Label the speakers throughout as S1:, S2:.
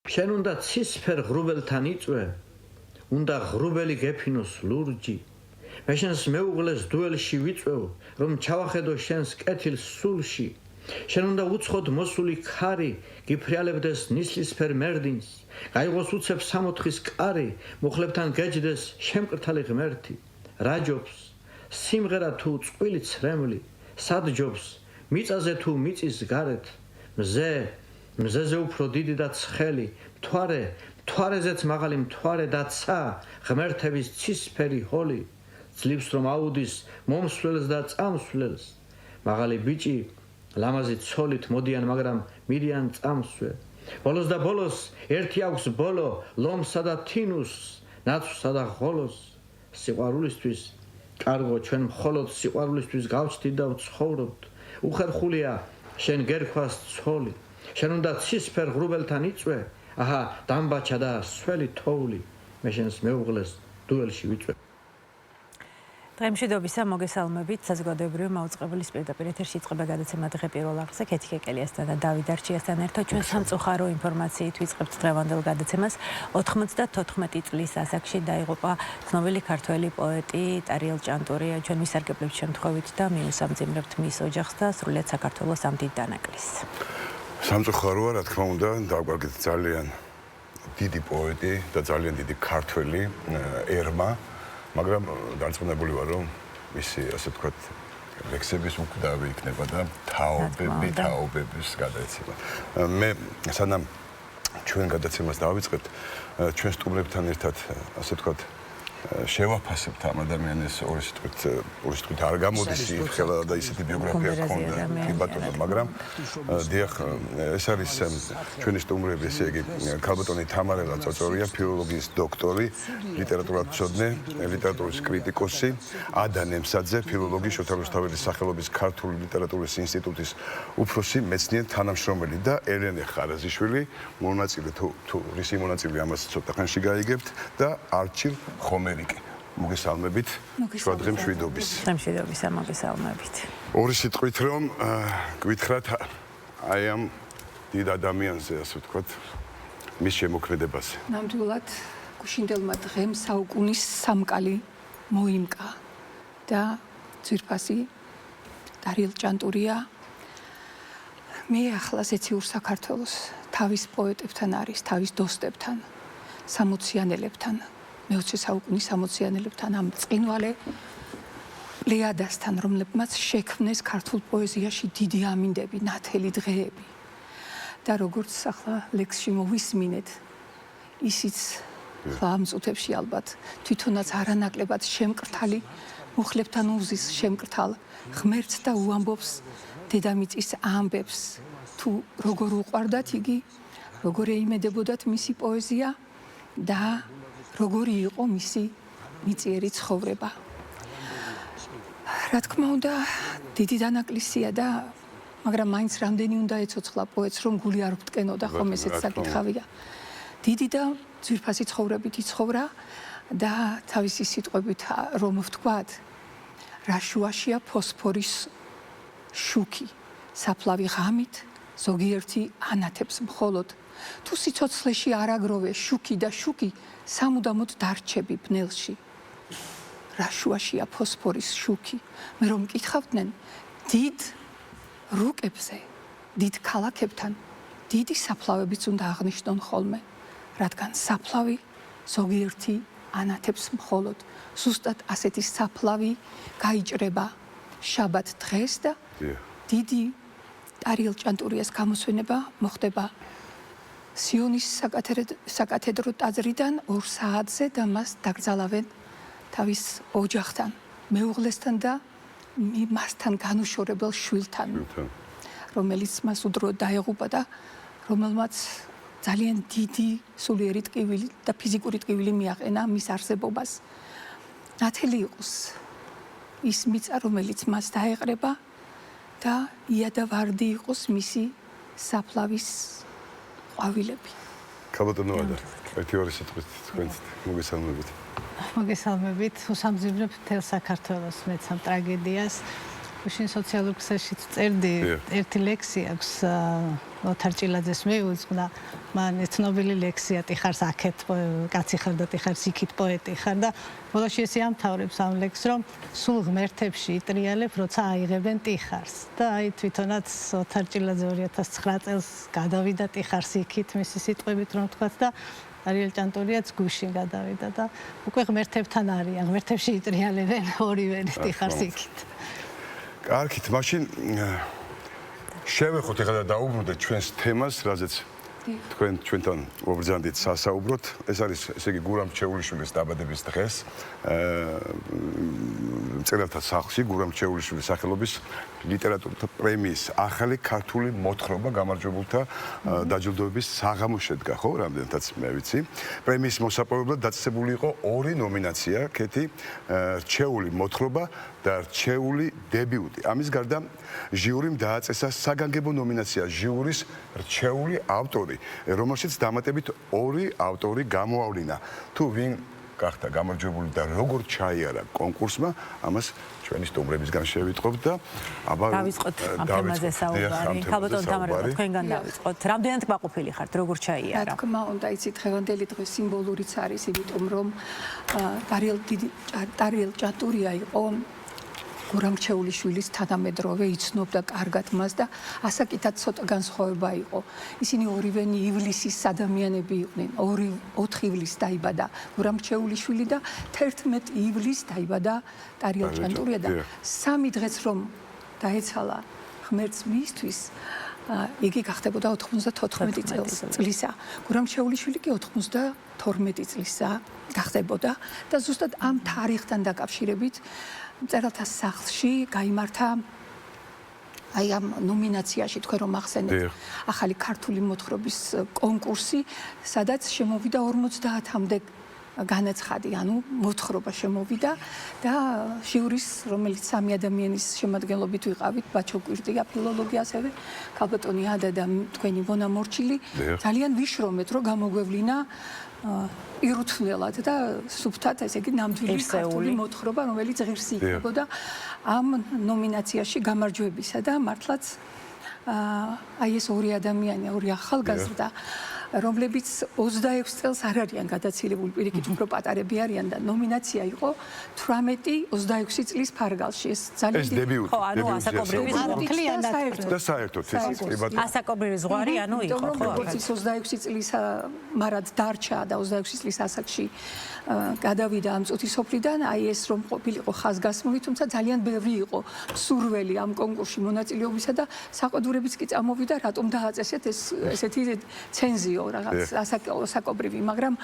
S1: შენ უნდა ცისფერ ღრუბელთან იწვე, უნდა ღრუბელი გეფინოს ლურჯი. მე შენს მეუღლეს დუელში ვიწვევ, რომ ჩავახედო შენს კეთილს სულში. შენ უნდა უცხოდ მოსული ქარი გიფრიალებდეს ნისლისფერ მერდინს, გაიღოს უცებ სამოთხის კარი, მუხლებთან გეჯდეს შემკრთალი ღმერთი. რა ჯობს სიმღერა თუ წყვილი ცრემლი, სად ჯობს მიწაზე თუ მიწის გარეთ, მზეზე უფრო დიდი და ცხელი, მთვარეზეც მაღალი მთვარე და ცა ღმერთების ცისფერი ჰოლი, ძლივს რომ აუდის მომსვლელს და წამსვლელს. მაღალი ბიჭი ლამაზი ცოლით მოდიან, მაგრამ მიდიან წამსვე. ბოლოს და ბოლოს ერთი აქვს ბოლო, ლომსა და თინუსს, ნაცვლსა და ღოლოს. სიყვარულისთვის კარგო, ჩვენ მხოლოდ სიყვარულისთვის გავჩდით და ვცხოვრობთ. უხერხულია შენ გერქვას ცოლი, შენ უნდა ცისფერ ღრუბელთან იწვე, აჰა დამბაჩა და სველი თოვლი. მე შენს მეუღლეს დუელში ვიწვევ.
S2: დღემშვიდობისა მოგესალმებით. საზოგადოებრივი მაუწყებლის პირდაპირ ეთერში იწყება გადაცემა დღე პირველ აღზე ქეთი კეკელიასთან და დავით არჩიასთან ერთად ჩვენ სამწუხარო ინფორმაციით ვიწყებთ დღევანდელ გადაცემას. 94 წლის ასაკში დაიღუპა ცნობილი ქართველი პოეტი ტარიელ ჭანტურია. ჩვენ ვისარგებლებთ შემთხვევით და მიუსამძიმრებთ მის ოჯახს და სრულიად საქართველოს ამ დიდ დანაკლისს.
S3: სამწუხაროა, რა თქმა უნდა, დავგვარგეთ ძალიან დიდი პოეტი და ძალიან დიდი ქართველი ერმა. მაგრამ დარწმუნებული ვარ, რომ მისი ასე ვთქვათ ლექსების უკვდავი იქნება და თაობების გადაცემა. მე სანამ ჩვენ გადაცემას დავიწყებთ, ჩვენ სტუმრებთან ერთად ასე ვთქვათ შევაფასებთ ამ ადამიანის ორი სიტყვით არ გამოდის ხელა და ისეთი ბიოგრაფია ჰქონდა კი ბატონო, მაგრამ დიახ, ეს არის ჩვენი სტუმრები, ესე იგი ქალბატონი თამარელა წოწორია, ფილოლოგიის დოქტორი, ლიტერატურათმცოდნე, ლიტერატურის კრიტიკოსი, ადა ნემსაძე, ფილოლოგი, შოთა რუსთაველის სახელობის ქართული ლიტერატურის ინსტიტუტის უფროსი მეცნიერ თანამშრომელი და ელენე ხარაზიშვილი, მონაწილე თუ რისი მონაწილე ამას ცოტა ხანში გაიგებთ და არჩილ ხომერიკი. მოგესალმებით. შუა დღე მშვიდობის.
S2: მშვიდობისა, მოგესალმებით.
S3: ორი სიტყვით რომ გვითხრათ აი ამ დიდ ადამიანზე, ასე ვთქვათ, მის შემოქმედებაზე.
S4: ნამდვილად გუშინდელმა დღემ საუკუნის სამკალი მოიმკა და ძვირფასი ტარიელ ჭანტურია მე ახლა ზეციურ საქართველოს თავის პოეტებთან არის, თავის დოსტებთან, სამოციანელებთან, მე-20 საუკუნის სამოციანელებთან, ამ წინვალე პლეიადასთან, რომლებმაც შექმნეს ქართულ პოეზიაში დიდი ამინდები, ნათელი დღეები. და როგორც ახლა ლექსში მოვისმინეთ, ისიც ამ წუთებში ალბათ თვითონაც არანაკლებად შემკრთალი მუხლებთან უზის შემკრთალ ღმერთს და უამბობს დედამიწის ამბებს, თუ როგორ უყვარდათ იგი, როგორ ეიმედებოდათ მისი პოეზია და როგორი იყო მისი მიწიერი ცხოვრება. რა თქმა უნდა, დიდი დანაკლისია და მაგრამ მაინც რამდენი უნდა ეცოცხლა პოეტს, რომ გული არ ვტკენოდა, ხომ ესეც საკითხავია. დიდი და ძვირფასი ცხოვრებით იცხოვრა და თავისი სიტყვებით რომ ვთქვათ, რა შუაშია ფოსფორის შუქი, საფლავი ღამით ზოგიერთი ანათებს მხოლოდ. თუ სიცოცხლეში არ აგროვე შუქი და შუქი სამუდამოდ დარჩები ბნელში. რა შუაშია ფოსფორის შუქი, მე რომ მკითხავდნენ დიდ რუკებზე, დიდ ქალაქებთან, დიდი საფლავებიც უნდა აღნიშნონ ხოლმე, რადგან საფლავი ზოგიერთი ანათებს მხოლოდ. ზუსტად ასეთი საფლავი გაიჭრება შაბათ დღეს და დიდი ტარიელ ჭანტურიას გამოსვენება მოხდება სიონის საკათედრო ტაძრიდან 2 საათზე და მას დაკრძალავენ თავის ოჯახთან, მეუღლესთან და მასთან განუშორებელ შვილთან, რომელიც მას უდროდ დაეღუპა და რომელმაც ძალიან დიდი სულიერი ტკივილი და ფიზიკური ტკივილი მიაყენა მის არსებობას. ნათელი იყოს ის მიწა, რომელიც მას დაეყრება და იადავარდი იყოს მისი საფლავის ყვავილები.
S3: ქალბატონო ადა, ერთი ორი სიტყვით თქვენს მოგესალმებით.
S5: მოგესალმებით. უსამძიმრებ მთელ საქართველოს მეც ამ ტრაგედიას. გუშინ სოციალურ ქსელშიც წერდი, ერთი ლექსი აქვს ოთარ ჭილაძეს მიუძღვნა, მან ცნობილი ლექსია ტიხარს აქეთ კაცი ხარ და ტიხარს იქით პოეტი ხარ და ბოლოში ესე ამთავრებს ამ ლექსს, რომ სულ ღმერთებში იტრიალებ, როცა აიღებენ ტიხარს. და აი თვითონაც ოთარ ჭილაძე 2009 წელს გადავიდა ტიხარს იქით, მისი სიტყვებით რომ ვთქვათ და არიელ ჭანტურიაც გუშინ გადავიდა და უკვე ღმერთებთან არიან, ღმერთებში იტრიალებენ ორივენი ტიხარს იქით.
S3: კარგით, მაშინ შევეხოთ ეხლა და დაუბრუნდეთ ჩვენს თემას, რაზეც თქვენ ჩვენთან მობრძანდით სასაუბროთ. ეს არის, ესე იგი, გურამ ჩეულიშვილის დაბადების დღეს. მწერალთა სახლში გურამ ჩეულიშვილის სახელობის ლიტერატურთა პრემიის ახალი ქართული მოთხრობა გამარჯვებულთა დაჯილდოების საღამო შედგა, ხო, რამდენადაც მე ვიცი. პრემიის მოსაპოვებლად დაწესებული იყო 2 ნომინაცია, კეთი რჩეული მოთხრობა და რჩეული დებიუტი. ამის გარდა ჟიურიმ დააწესა საგანგებო ნომინაცია ჟიურის რჩეული ავტორი, რომელშიც დამატებით 2 ავტორი გამოავლინა. თუ ვინ გახდა გამარჯვებული და როგორ ჩაიარა კონკურსმა, ამას ჩვენი სტუმრებისგან შევიტყობთ და აბა
S2: დავიწყოთ ამ თემაზე საუბარი. ქალბატონ თამარა, თქვენგან დავიწყოთ. რამდენად კმაყოფილი ხართ, როგორ ჩაიარა?
S4: რა თქმა უნდა, იცით, დღევანდელი დღე სიმბოლურიც არის, იმიტომ რომ ტარიელ ჭატურია იყო გურამ ჩეულიშვილის თანამედროვე, იცნობდა კარგად მას და ასაკითაც ცოტა განსხვავება იყო. ისინი ორივენი ივლისის ადამიანები იყვნენ. 4 ივლისს დაიბადა გურამ ჩეულიშვილი და 11 ივლისს დაიბადა ტარიელ ჭანტურია და 3 დღეც რომ დაეცალა ღმერთს მისთვის, იგი გახდებოდა 94 წლისა. გურამ ჩეულიშვილი კი 92 წლისა გახდებოდა და ზუსტად ამ თარიღთან დაკავშირებით მწერალთა სახლში გაიმართა აი ამ ნომინაციაში თქვენ რომ ახსენეთ ახალი ქართული მოთხრობის კონკურსი, სადაც შემოვიდა 50-მდე განაცხადი, ანუ მოთხრობა შემოვიდა და ჟიურის, რომელიც 3 ადამიანის შემადგენლობით ვიყავით, ბაჩო კვირტია ფილოლოგი, ასევე ქალბატონი ადა და თქვენი მონა მორჩილი, ძალიან ვიშრომეთ, რომ გამოგვევლინა ირუთვნელად და სუფთად, ესე იგი, ნამდვილი ქართული მოთხრობა, რომელიც ღირსი იქნებოდა ამ ნომინაციაში გამარჯვებისა და მართლაც აი ეს 2 ადამიანი, 2 ახალგაზრდა, რომლებიც 26 წელს არ არიან გადაცილებული, პირიქით უფრო პატარები არიან და ნომინაცია იყო 18-26 წლის ფარგალში. ეს ძალიან
S3: ეს დებიუტი.
S2: ხო, ანუ ასაკობრივი
S3: და საერთოდ
S2: ასაკობრივი ზღვარი, ანუ იყო, ხო?
S4: როგორც 26 წლის მარად დარჩა და 26 წლის ასაკში გადავიდა ამ წუთის სოფლიდან, აი ეს რომ ყოფილიყო ხაზგასმული, თუმცა ძალიან ბევრი იყო სურველი ამ კონკურსში მონაწილეობისა და საყვედურებიც კი წამოვიდა, რატომ დააწესეთ ეს ესეთი ცენზიო რაღაც ასაკობრივი, მაგრამ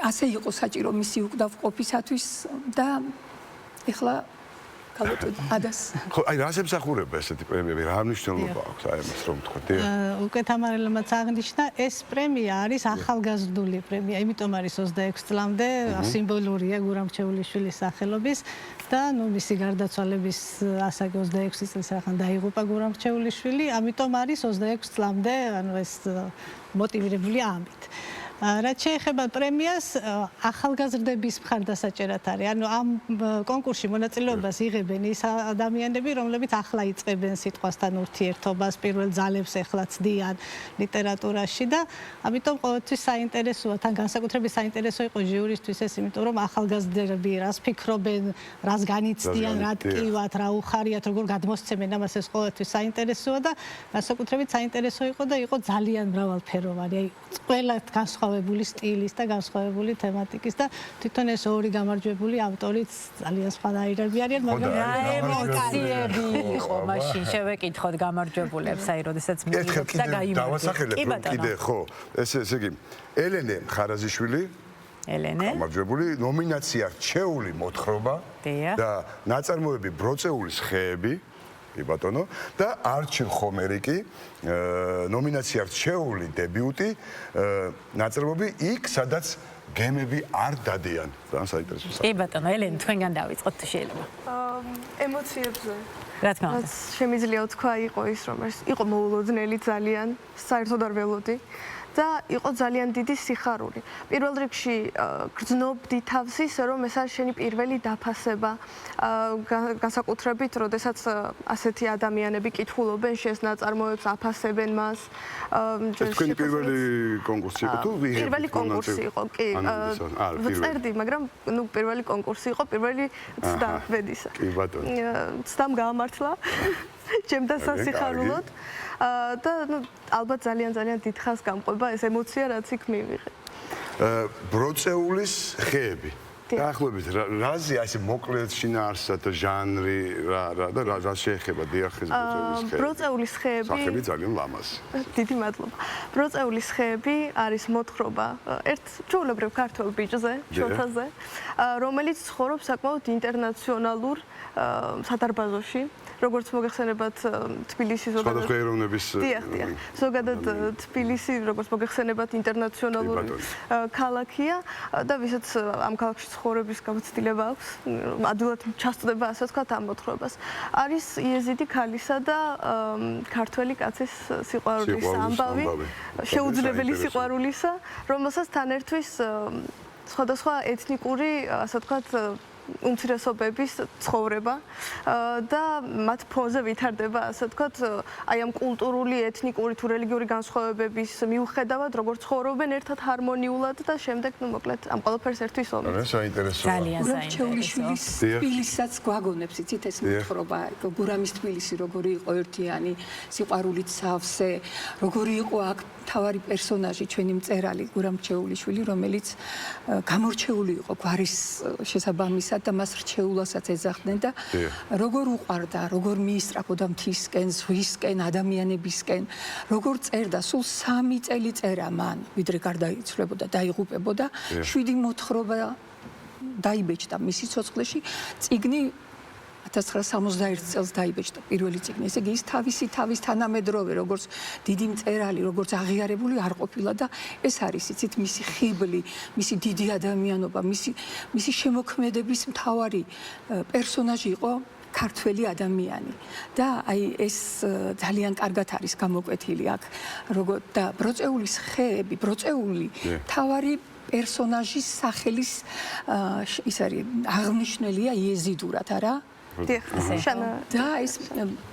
S4: ასე იყო საჭირო მისი უკდავყოფისათვის და ეხლა ქალბატონი ადას.
S3: ხო, აი რას ემსახურება ესეთი პრემიები, რა მნიშვნელობა აქვს აი ამას რომ თქვა?
S5: უკვე თამარელმაც აღნიშნა, ეს პრემია არის ახალგაზრდული პრემია, იმიტომ არის 26 წლამდე, სიმბოლურია გურამ ჩეულიშვილის სახელობის და ნუ მისი გარდაცვალების ასაკი 26 წელს რახან დაიღუპა გურამ ჩეულიშვილი, ამიტომ არის 26 წლამდე, ანუ ეს მოტივირებული ამით. რაც შეეხება პრემიას, ახალგაზრდების მხარდასაჭერად არის. ანუ ამ კონკურსში მონაწილეობას იღებენ ის ადამიანები, რომლებიც ახლა იწყებენ სიტყვასთან ურთიერთობას, პირველ ძალებს ეხლა ცდიან ლიტერატურაში და ამიტომ ყოველთვის საინტერესოა, თან განსაკუთრებით საინტერესო იყო ჟიურისთვის ეს, იმიტომ რომ ახალგაზრდები რას ფიქრობენ, რას განიცდიან, რა ტკივათ, რა უხარიათ, როგორ გადმოსცემენ ამას, ეს ყოველთვის საინტერესოა და განსაკუთრებით საინტერესო იყო და იყო ძალიან მრავალფეროვანი. აი ყველა განსხვავებული სტილის და განსხვავებული თემატიკის და თვითონ ეს 2 გამარჯვებული ავტორიც ძალიან სხვადასხვაირები არიან, მაგრამ რა ემოციები
S2: იყო მაშინ შევეკითხოთ გამარჯვებულებს, აი როდესაც მიიღეთ და გაიმარჯვეთ.
S3: დავასახელებ რომ კიდე ხო, ესე იგი ელენე ხარაზიშვილი გამარჯვებული, ნომინაცია რჩეული მოთხრობა და ნაწარმოები ბროწეულის ხეები, კი ბატონო, და არჩილ ხომერიკი, ნომინაცია რჩეული დებიუტი, ნაწარმოები იქ, სადაც გემები არ დადიან. ძალიან საინტერესოა.
S2: კი ბატონო, ელენე, თქვენგან დავიწყოთ თუ შეიძლება.
S6: ემოციებზე.
S2: რა თქმა უნდა.
S6: შემიძლია ვთქვა, იყო ის, რომ ეს იყო მოულოდნელი ძალიან, საერთოდ არ ველოდი. და იყო ძალიან დიდი სიხარული. პირველ რიგში გრძნობდი თავს ისე, რომ ეს არის შენი პირველი დაფასება, განსაკუთრებით, როდესაც ასეთი ადამიანები კითხულობენ შენს ნაწარმოებს, აფასებენ მას.
S3: თქვენი პირველი კონკურსი იყო თუ
S6: პირველი კონკურსი იყო, კი. ვწერდი, მაგრამ პირველი კონკურსი იყო, პირველი ცდა ბედისა.
S3: კი ბატონო.
S6: ცდამ გაამართლა. ჩემდა სასიხარულოდ და ალბათ ძალიან დიდხანს გამყვება ეს ემოცია, რაც იქ მივიღე.
S3: ბროწეულის ხეები. დაახლოებით რაზე ასე მოკლედ შინაარსად ჟანრი რა შეეხება დიახეს ბროწეულის ხეები.
S6: ბროწეულის ხეები
S3: სახელი ძალიან ლამაზი.
S6: დიდი მადლობა. ბროწეულის ხეები არის მოთხრობა ერთ ჩვეულებრივ ქართველ ბიჭზე, ჩვენთაზე, რომელიც ცხოვრობს საკმაოდ ინტერნაციონალურ სადარბაზოში. როგორც მოგეხსენებათ თბილისი ზოგადად
S3: სხვადასხვა ეროვნების
S6: ზოგადად თბილისი როგორც მოგეხსენებათ ინტერნაციონალური ქალაქია და ვისაც ამ ქალაქში ცხოვრების გამოცდილება აქვს ადვილად ჩასწდება ასე ვთქვათ ამ მოთხრობას არის იეზიდი ქალისა და ქართველი კაცის სიყვარულის ამბავი შეუძლებელი სიყვარულისა რომელსაც თან ერთვის სხვადასხვა ეთნიკური ასე ვთქვათ უმცირესობების ცხოვრება და მათ ფონზე ვითარდება ასე ვთქვათ აი ამ კულტურული, ეთნიკური თუ რელიგიური განსხვავებების მიუხედავად როგორ ცხოვრობენ ერთად ჰარმონიულად და შემდეგ ნუ მოკლედ ამ ყველაფერს ერთვის ომი.
S3: საინტერესოა.
S2: ძალიან
S4: ჩეულიშვილის თბილისსაც გვაგონებს იცით ეს მოთხრობა გურამის თბილისი როგორი იყო ერთიანი სიყვარულით სავსე როგორი იყო აქ თავარი პერსონაჟი ჩვენი მწერალი გურამ ჩეულიშვილი რომელიც გამორჩეული იყო გვარის შესაბამისად და მას რჩეულასაც ეძახდნენ და როგორ უყვარდა, როგორ მიისწრაფოდა მთისკენ, ზღვისკენ, ადამიანებისკენ, როგორ წერდა, სულ 3 წელი წერა მან, ვიდრე გარდაიცვლებოდა, დაიღუპებოდა, 7 მოთხრობა დაიბეჭდა მისი ცოცხლეში, წიგნი 1961 წელს დაიბეჭდა პირველი წიგნი. ესე იგი ის თავის თანამედროვე, როგორც დიდი მწერალი, როგორც აღიარებული არ ყოფილა და ეს არის იცით მისი ხიბლი, მისი დიდი ადამიანობა, მისი შემოქმედების მთავარი პერსონაჟი იყო ქართველი ადამიანი. და აი ეს ძალიან კარგად არის გამოკვეთილი აქ, როგორც და ბროწეულის ხეები, ბროწეული მთავარი პერსონაჟის სახელის ის არის აღნიშნულია იეზიდურად, არა?
S6: და
S4: ეს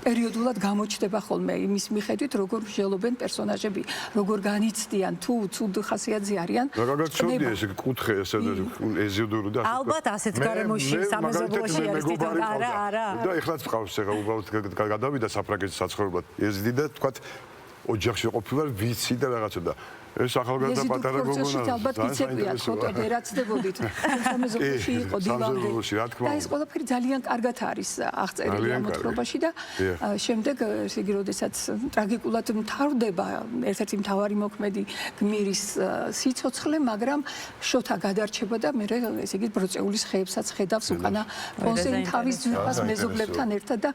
S4: პერიოდულად გამოჩნდება ხოლმე იმის მიხედვით როგორ მსჯელობენ პერსონაჟები, როგორ განიცდიან თუ ცუდ ხასიათზე არიან.
S3: რაღაც ცუდი ეს კუთხე ესე ეზიდური და
S2: ალბათ ასეთ გარემოში სამეზობლოში არის თვითონ არა.
S3: და ეხლაც ვყავს ეხლა უბრალოდ გადავიდა საფრანგეთის საცხოვრებლად. ეზიდი და თქვათ ოჯახში ყოფილა ვიცი და რაღაცა და ეს ახალგაზრდა პატარა გოგონა
S4: ალბათ იცეკვიათ ფოტოდე რაც დებოდით სამეზობლოში იყო დივანზე და ეს ყველაფერი ძალიან კარგად არის აღწერილი ამ მოთხრობაში და შემდეგ ესე იგი როდესაც ტრაგიკულად მთავრდება ერთ-ერთი მთავარი მოქმედი გმირის სიცოცხლე მაგრამ შოთა გადარჩება და მე ესე იგი ბროწეულის ხეებსაც ხედავს უკანა ფონზე თავის ძვირფას მეზობლებთან ერთად და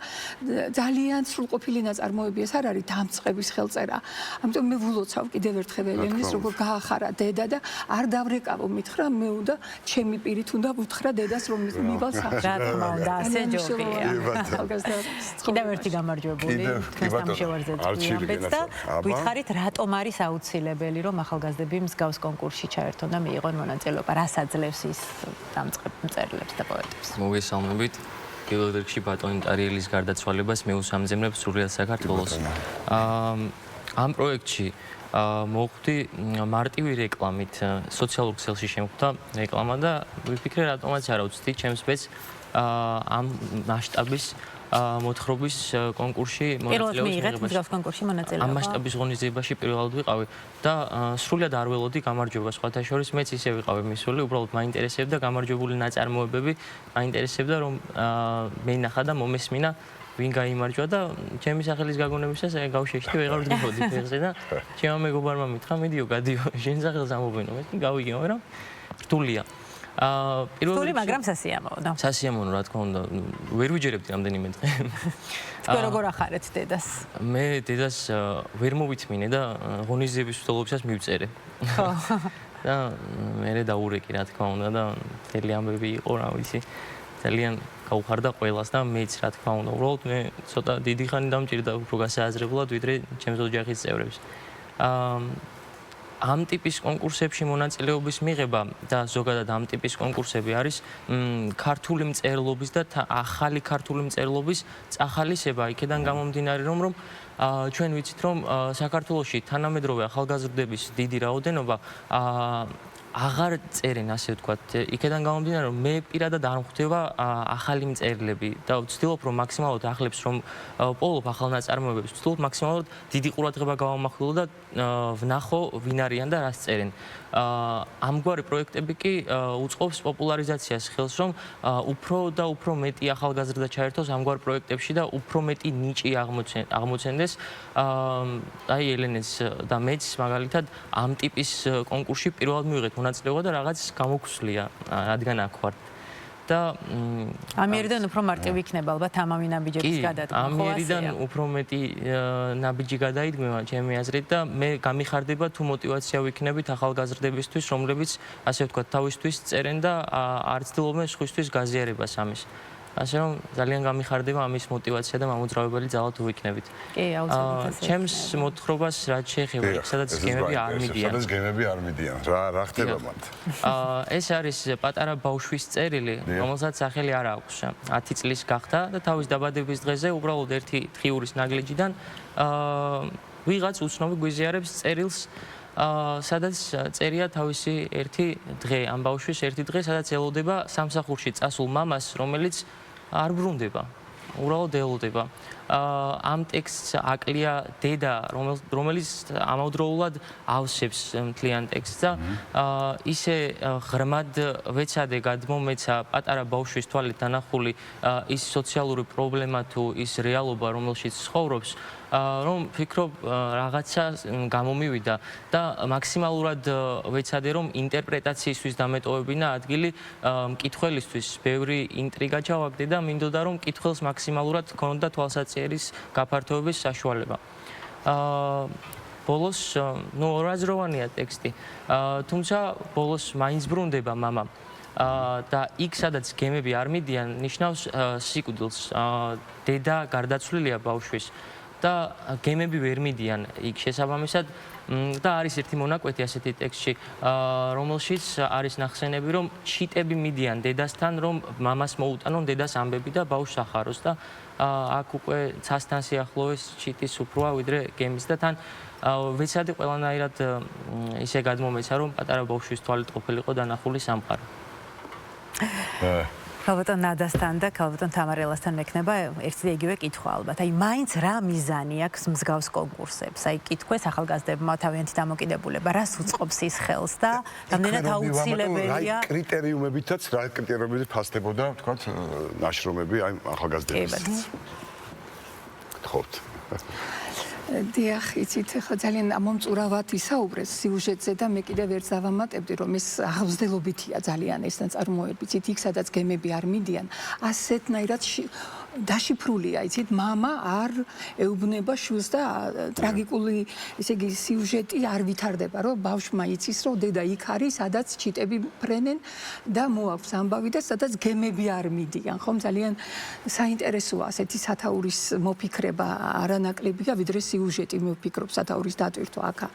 S4: ძალიან სრულყოფილი ნაწარმოები ეს არ არის დამწყების ხელწერა ამიტომ მე ვულოცავ კიდევ ერთხელ ის როგორ გაახარა დედა და არ დავრეკავო მითხრა მე უნდა ჩემი პირით უნდა ვუთხრა დედას რომ მივალ სახში
S2: რა თქმა უნდა ასე ჯობია კიდევ ერთი გამარჯვებული თქვენთან შევარძეთ და ვითხარით რატომ არის აუცილებელი რომ ახალგაზრდები მსგავს კონკურსში ჩაერთონ და მიიღონ მონაწილეობა რას აძლევს ის დამწყებ მწერლებს და პოეტებს
S7: მოგესალმებით პირველ რიგში ბატონი ტარიელის გარდაცვალებას მე უსამძიმრებ სრულად საქართველოს ამ პროექტში მოხდი მარტივი რეკლამით სოციალურ ქსელში შემხვდა რეკლამა და ვიფიქრე რატომაც არა ვცდი ჩემს ბედს ამ მასშტაბის მოთხრობის კონკურსში მონაწილეობას ამ მასშტაბის ღონისძიებაში პირველად ვიყავი და სრულად არ ველოდი გამარჯვებას სხვათა შორის მეც ისე ვიყავი მისული უბრალოდ მაინტერესებდა გამარჯვებული ნაწარმოებები მაინტერესებდა რომ მე ნახა და მომესმინა ვინ გაიმარჯვა და ჩემი სახელის გაგონებისას გავშეშთი ვეღარ ვდგებოდი ფეხზე და ჩემმა მეგობარმა მითხრა მიდიო გადიო შენ სახელს ამობენო მე გავიგე მაგრამ რთულია
S2: რთული მაგრამ სასიამოვნო
S7: სასიამოვნო რა თქმა უნდა ვერ ვიჯერებდი რამდენიმე დღე
S2: თქვენ როგორ ახარეთ დედას
S7: მე დედას ვერ მოვიწმინე და ღონისძიების მსვლელობისას მივწერე ხო და მე დაურეკი რა თქმა უნდა და მთელი ამბები იყო რა ვიცი ძალიან გაუხარდა ყველას და მეც რა თქმა უნდა უბრალოდ მე ცოტა დიდი ხანი დამჭირდა უფრო გასააზრებლად ვიდრე ჩემს ოჯახის წევრებს ამ ტიპის კონკურსებში მონაწილეობის მიღება და ზოგადად ამ ტიპის კონკურსები არის ქართული მწერლობის და ახალი ქართული მწერლობის წახალისება. იქედან გამომდინარე რომ ჩვენ ვიცით რომ საქართველოში თანამედროვე ახალგაზრდების დიდი რაოდენობა აღარ წერენ, ასე ვთქვათ. იქედან გამომდინარე რომ მე პირადად არ მხვდება ახალი მწერლები და ვცდილობ რომ მაქსიმალურად ახლებს რომ პოულობ ახალ ნაწარმოებებს, ვცდილობ მაქსიმალურად დიდი ყურადღება გავამახვილო და ვნახო ვინ არიან და რას წერენ. ამგვარი პროექტები კი უწყობს პოპულარიზაციას ხელს, რომ უფრო და უფრო მეტი ახალგაზრდა ჩაერთოს ამგვარ პროექტებში და უფრო მეტი ნიჭი აღმოცენდეს. აი ელენეს და მეც მაგალითად ამ ტიპის კონკურსში პირველად მივიღეთ მონაწილეობა და რაღაც გამოგვსვლია, რადგან აქ ვარ. და
S2: ამიერიდან უფრო მარტივი იქნება ალბათ ამავე ნაბიჯების გადადგმა.
S7: ამიერიდან უფრო მეტი ნაბიჯი გადაიდგმება ჩემი აზრით და მე გამიხარდება თუ მოტივაცია ვიქნებით ახალგაზრდებისთვის, რომლებიც ასე ვთქვათ თავისთვის წერენ და არ ცდილობენ სხვისთვის გაზიარებას ამის. ასე რომ ძალიან გამიხარდება ამის მოტივაცია და მამოძრავებელი ძალა თუ ვიქნებით.
S2: კი, აუცილებლად.
S7: ჩემს მოთხრობას რაც შეეხება, სადაც გემები არ მიდიან.
S3: სადაც გემები არ მიდიან. რა ხდება მათ?
S7: ეს არის პატარა ბავშვის წერილი, რომელსაც სახელი არ აქვს. 10 წლის გახდა და თავის დაბადების დღეზე უბრალოდ ერთი თხიურის ნაგლეჯიდან ვიღაც უცნობი გვიზიარებს წერილს, სადაც წერია თავისი ერთი დღე, ამ ბავშვის ერთი დღე, სადაც ელოდება სამსახურში წასულ მამას, რომელიც არ ბრუნდება. უბრალოდ ელოდება. ამ ტექსტს აკლია დედა, რომელიც ამავდროულად ავსებს მთლიან ტექსტს და ისე ღრმად ვეცადე გადმომეცა პატარა ბავშვის თვალით დანახული ის სოციალური პრობლემა თუ ის რეალობა, რომელშიც ცხოვრობს, რომ ფიქრობ რაღაცა გამომივიდა და მაქსიმალურად ვეცადე რომ ინტერპრეტაციისთვის დამეტოვებინა ადგილი მკითხველისთვის, ბევრი ინტრიგა ჩავაგდე და მინდოდა რომ მკითხველს მაქსიმალურად ჰქონოდა თვალსაწიერის გაფართოების საშუალება. ბოლოს ორაზროვანია ტექსტი, თუმცა ბოლოს მაინც ბრუნდება მამა. და იქ სადაც გემები არ მიდიან, ნიშნავს სიკვდილს. დედა გარდაცვლილია ბავშვის. და გემები ვერ მიდიან იქ შესაბამისად და არის ერთი მონაკვეთი ასეთი ტექსტში, რომელშიც არის ნახსენები, რომ ჩიტები მიდიან დედასთან, რომ მამას მოუტანონ დედას ამბები და ბავშვს ახაროს და აქ უკვე ცასთან სიახლოვეს ჩიტის უფროა ვიდრე გემის და თან ვეცადე ყველანაირად ისე გადმომეცა, რომ პატარა ბავშვის თვალით ყოფილიყო დანახული სამყარო.
S2: ქალბატონ ნადასთან და ქალბატონ თამარელასთან მექნება ერთი და იგივე კითხვა ალბათ. აი მაინც რა მიზანი აქვს მსგავს კონკურსებს? აი კითხვეს ახალგაზრდებმა თავიანთი დამოკიდებულება, რას უწყობს ის ხელს და რამდენად აუცილებელია
S3: კრიტერიუმებითაც რა კრიტერიუმებით ფასდებოდა, ვთქვათ, ნაშრომები აი ახალგაზრდებისთვის. გთხოვთ.
S4: დიახ, იცით, ხა ძალიან მომწურავად ისაუბრეს სიუჟეტზე და მე კიდევ ერთ დავამატებდი, რომ ეს აღზრდელობითია ძალიან ეს ნაწარმოები. იცით, იქ სადაც გემები არ მიდიან, ასეთნაირად დაშიფრულია, იცით, მამა არ ეუბნება შვილს და ტრაგიკული, ესე იგი, სიუჟეტი არ ვითარდება, რომ ბავშვმა იცის, რომ დედა იქ არის, სადაც ჩიტები ფრენენ და მოაქვს ამბავი და სადაც გემები არ მიდიან. ხომ ძალიან საინტერესოა ასეთი სათაურის მოფიქრება არანაკლებია, ვიდრე სიუჟეტი მე ვფიქრობ სათაურის დატვირთვა აქა.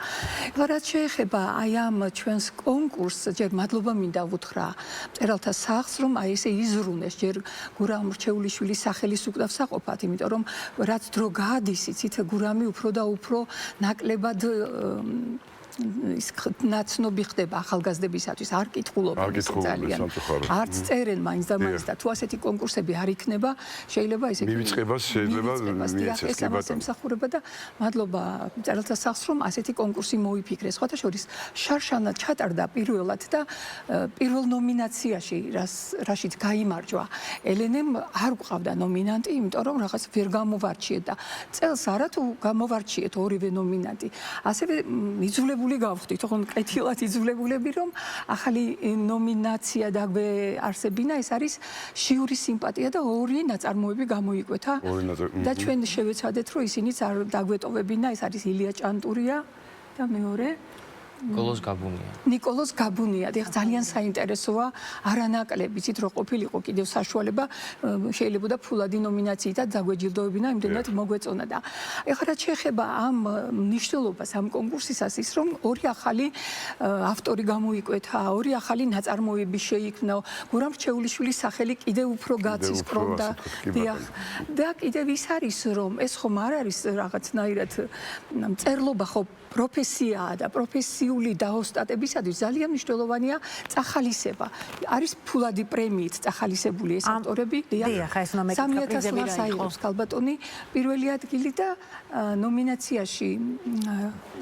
S4: რაც შეეხება აი ამ ჩვენს კონკურსს, ჯერ მადლობა მინდა ვუთხრა მწერალთა სახლს, რომ აი ესე იზრუნეს ჯერ გურამ მრჩეულიშვილის სახელის უკდავსაყოფად, იმიტომ რომ რაც დრო გადის, იცით, გურამი უფრო და უფრო ნაკლებად ის ნაცნობი ხდება ახალგაზრდებისათვის, არ კითხულობენ ძალიან. არც წერენ მაინც და მაინც და თუ ასეთი კონკურსები არ იქნება, შეიძლება ესე
S3: მივიწყებას შეიძლება მიეცეს კი ბატონო.
S4: ემსახურება და მადლობა მწერალთა სახლს, რომ ასეთი კონკურსი მოიფიქრეს. ხოთა შორის შარშანა ჩატარდა პირველად და პირველ ნომინაციაში, რაშიც გაიმარჯვა, ელენემ არ გვყავდა ნომინანტი, იმიტომ რომ რაღაც ვერ გამოვარჩიეთ და წელს არა თუ გამოვარჩიეთ ორივე ნომინანტი. ასევე იძულებული გავხდით, თქო, კეთილად იძულებულები, რომ ახალი ნომინაცია დაგვეარსებინა, ეს არის შიურის სიმპათია და ორი ნაწარმოები გამოიკვეთა. და ჩვენ შევეცადეთ, რომ ისინიც არ დაგვეტოვებინა, ეს არის ილია ჭანტურია და მეორე
S7: ნიკოლოზ გაბუნია.
S4: ნიკოლოზ გაბუნია, დიახ, ძალიან საინტერესოა, არანაკლები, იცით რო ყოფილიყო კიდევ საშუალება, შეიძლებოდა ფულადი ნომინაციითაც დაგვეჯილდოვებინა, იმდენად მოგვეწონა და ეხლა რაც შეეხება ამ მნიშვნელობას, ამ კონკურსისას ის რომ ორი ახალი ავტორი გამოიკვეთა, ორი ახალი ნაწარმოები შეიქმნა, გურამ რჩეულიშვილის სახელი კიდევ უფრო გაწისკრომდა. დიახ, და კიდევ ის არის რომ ეს ხომ არ არის რაღაცნაირად მწერლობა ხო პროფესიაა და პროფესიული დაოსტატებისათვის ძალიან მნიშვნელოვანია წახალისება. არის ფულადი პრემიით წახალისებული ეს ავტორები.
S2: დიახ, ეს ნომენკლატურა პრიზები რა იყო?
S4: აიღებს ქალბატონი პირველი ადგილი და ნომინაციაში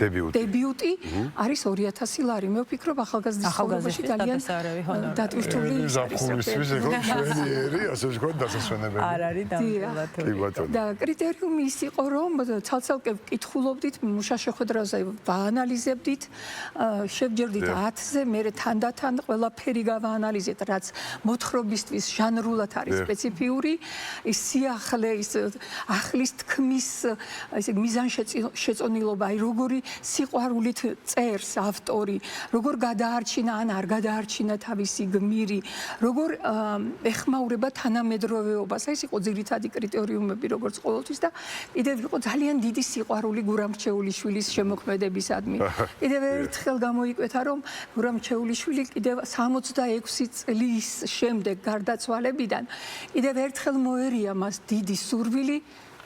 S4: დებიუტი არის 2000 ლარი. მე ვფიქრობ ახალგაზრდის ცხოვრებაში ძალიან დატვირთული ის არის.
S3: ასე ვთქვათ, დასასვენებელი.
S2: არ არის დამოკიდებული.
S4: და კრიტერიუმი ის იყო, რომ ცალ-ცალკე ვკითხულობდით, მუშა შეხვედრაზე ვაანალიზებდით, შევჯერდით 10-ზე, მერე თანდათან ყველაფერი გავაანალიზეთ, რაც მოთხრობისთვის ჟანრულად არის სპეციფიური, ის სიახლე, ის ახლის თქმის, ესე მიზანშეწონილობა, აი როგორი სიყვარულით წერს ავტორი, როგორ გადაარჩინა ან არ გადაარჩინა თავისი გმირი, როგორ ეხმაურება თანამედროვეობას. ეს იყო ძირითადი კრიტერიუმები როგორც ყოველთვის და კიდევ იყო ძალიან დიდი სიყვარული გურამ რჩეულიშვილის შემოქმედებისადმი. კიდევ ერთხელ გამოიკვეთა რომ გურამ რჩეულიშვილი კიდევ 66 წლის შემდეგ გარდაცვალებიდან კიდევ ერთხელ მოერია მას დიდი სურვილი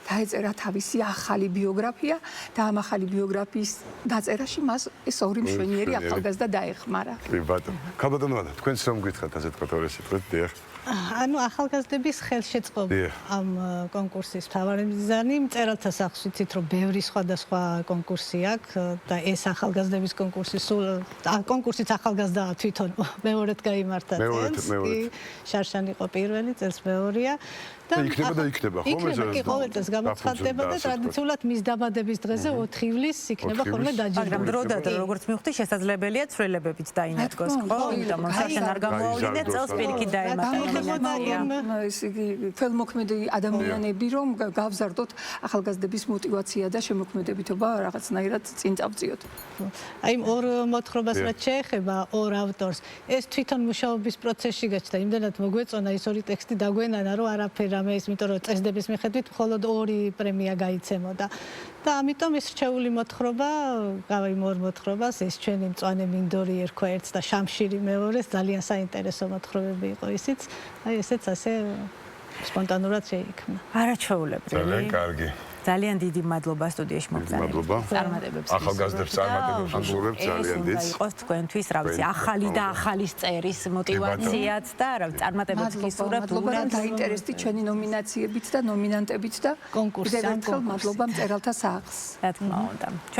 S4: დაეწერა თავისი ახალი ბიოგრაფია და ამ ახალი ბიოგრაფიის დაწერაში მას ეს ორი მშვენიერი ახალგაზრდა დაეხმარა.
S3: კი ბატონო. ქალბატონო, თქვენს რომ გითხრათ ასე თქვა ორი სიტყვით, დიახ.
S5: ანუ ახალგაზრდების ხელშეწყობა ამ კონკურსის მთავარი მიზანი მწერალთა სახლს ვიცით რომ ბევრი სხვადასხვა კონკურსი აქვს და ეს ახალგაზრდების კონკურსი სულ კონკურსიც ახალგაზრდა თვითონ მეორედ გაიმართა წელს კი შარშანი იყო პირველი წელს მეორეა და
S3: იქნება ხოლმე
S5: კი ყოველ წელს გამოცხადდება და ტრადიციულად მის დაბადების დღეზე 4 ივლისს იქნება ხოლმე დაჯილდოება
S2: მაგრამ დროდადრო როგორც მივხვდი შესაძლებელია ცვლილებებით დაინადგოს ხო იმიტომ რომ საშენ არ გამოავლინეთ წელს პირიქით დაემატა
S4: ეს იგი ხელმოქმედი ადამიანები რომ გავზარდოთ ახალგაზრდების мотиваცია და შემოქმედებითობა რაღაცნაირად წინ წავწიოთ.
S5: აი ორ მოთხრობას რაც შეეხება ორ ავტორს ეს თვითონ მუშაობის პროცესში გაჩნდა იმდენად მოგვეწონა ის ორი ტექსტი დაგვენანა რომ არაფერ ამის იმიტომ რომ წესდების მიხედვით მხოლოდ ორი პრემია გაიცემოდა და ამიტომ ეს რჩეული მოთხრობა გავიმ ორ მოთხრობას ეს ჩვენი მწვანე მინდორი ერქვა ერთს და შამშირი მეორეს ძალიან საინტერესო მოთხრობები იყო ისიც აი ესეც ასე სპონტანურად შეიქმნა.
S2: არაჩვეულებრივი.
S3: ძალიან კარგი.
S2: ძალიან დიდი მადლობა სტუდიაში მოგზაურობთ.
S3: მადლობა.
S2: წარმატებებს.
S3: ახალგაზრდებს წარმატებებს ვსურვებთ ძალიან დიდს.
S2: იყოს თქვენთვის, რა ვიცი, ახალი და ახალის წერის мотиваციაც და რა ვიცი, წარმატებებს გისურვებთ.
S4: მადლობა რომ დაინტერესდით ჩვენი ნომინაციებით და ნომინანტებით და
S5: კონკურსს.
S4: კიდევ ერთხელ მადლობა მწერალთა სახლს.
S2: რა თქმა უნდა.